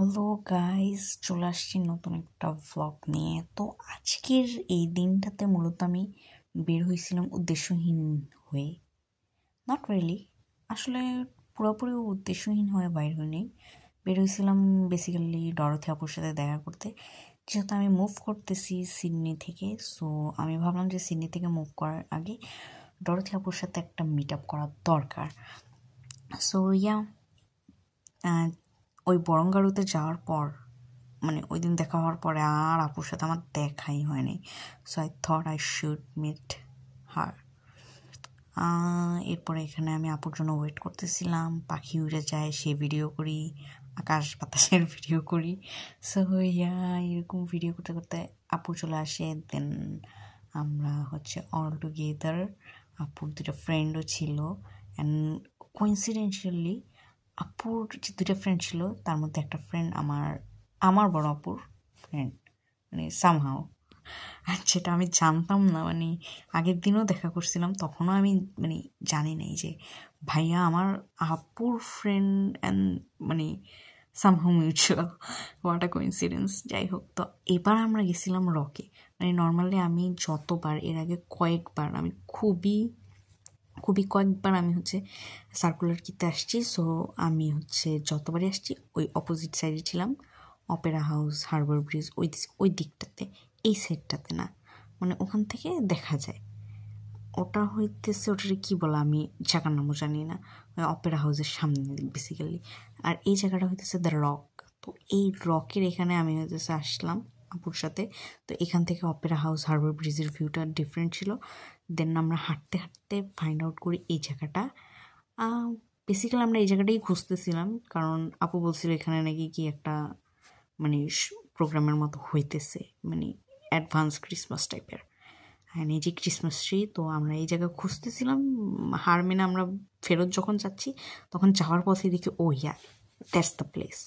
Hello guys, চলে আসছি নতুন একটা ভ্লগ নিয়ে। তো আজকের এই দিনটাতে মূলত আমি বের হয়েছিলাম উদ্দেশ্যহীন হয়ে। নট রিয়েলি, আসলে পুরোপুরি উদ্দেশ্যহীন হয়ে বাইর হয়নি। বের হয়েছিলাম বেসিক্যালি ডরথি আপুর সাথে দেখা করতে। যেহেতু আমি মুভ করতেছি সিডনি থেকে, সো আমি ভাবলাম যে সিডনি থেকে মুভ করার আগে ডরথি আপুর সাথে একটা মিট আপ করা দরকার। সো ইয়া, ওই বরঙ্গারুতে যাওয়ার পর মানে ওই দিন দেখা হওয়ার পরে আর আপুর সাথে আমার দেখাই হয়নি। So I thought I should meet her. এরপরে এখানে আমি আপুর জন্য ওয়েট করতেছিলাম। পাখি উড়ে যায়, সে ভিডিও করি, আকাশ বাতাসের ভিডিও করি। সো ইয়া, এরকম ভিডিও করতে করতে আপু চলে আসে। দেন আমরা অল টুগেদার, আপুর দুটো ফ্রেন্ডও ছিল। অ্যান্ড কোইন্সিডেন্সিয়ালি আপুর যে দুটো ফ্রেন্ড ছিল তার মধ্যে একটা ফ্রেন্ড আমার বড় আপুর ফ্রেন্ড, মানে সামহাও। আর যেটা আমি জানতাম না, মানে আগের দিনও দেখা করছিলাম, তখনও আমি মানে জানি নাই যে ভাইয়া আমার আপুর ফ্রেন্ড অ্যান্ড মানে somehow mutual. What a coincidence. যাই হোক, তো এবার আমরা গেছিলাম রকে। মানে নর্মালি আমি যতবার এর আগে কয়েকবার আমি খুবই কয়েকবার আমি সার্কুলার কিতে আসছি। সো আমি যতবারই আসছি ওই অপোজিট সাইডে ছিলাম, অপেরা হাউস, হারবার ব্রিজ, ওই দিকটাতে, এই সাইডটাতে না, মানে ওখান থেকে দেখা যায়। ওটারে কী বলা, আমি জায়গার নামও জানি না। অপেরা হাউসের সামনে বেসিক্যালি। আর এই জায়গাটা দ্য রক। তো এই রকের এখানে আমি আসলাম আপুর সাথে। তো এখান থেকে অপেরা হাউস, হারবার ব্রিজের ভিউটা ডিফারেন্ট ছিল। দেন আমরা হাঁটতে হাঁটতে ফাইন্ড আউট করি এই জায়গাটা। বেসিক্যালি আমরা এই জায়গাটাই খুঁজতেছিলাম, কারণ আপু বলছিল এখানে নাকি কি একটা মানে প্রোগ্রামের মতো হইতেছে, মানে অ্যাডভান্স ক্রিসমাস টাইপের। হ্যাঁ, এই যে ক্রিসমাস ট্রি। তো আমরা এই জায়গা খুঁজতেছিলাম, হার মেনে আমরা ফেরত যখন যাচ্ছি তখন যাওয়ার পথে দেখি ও ইয়া, দ্যাটস দ্য প্লেস।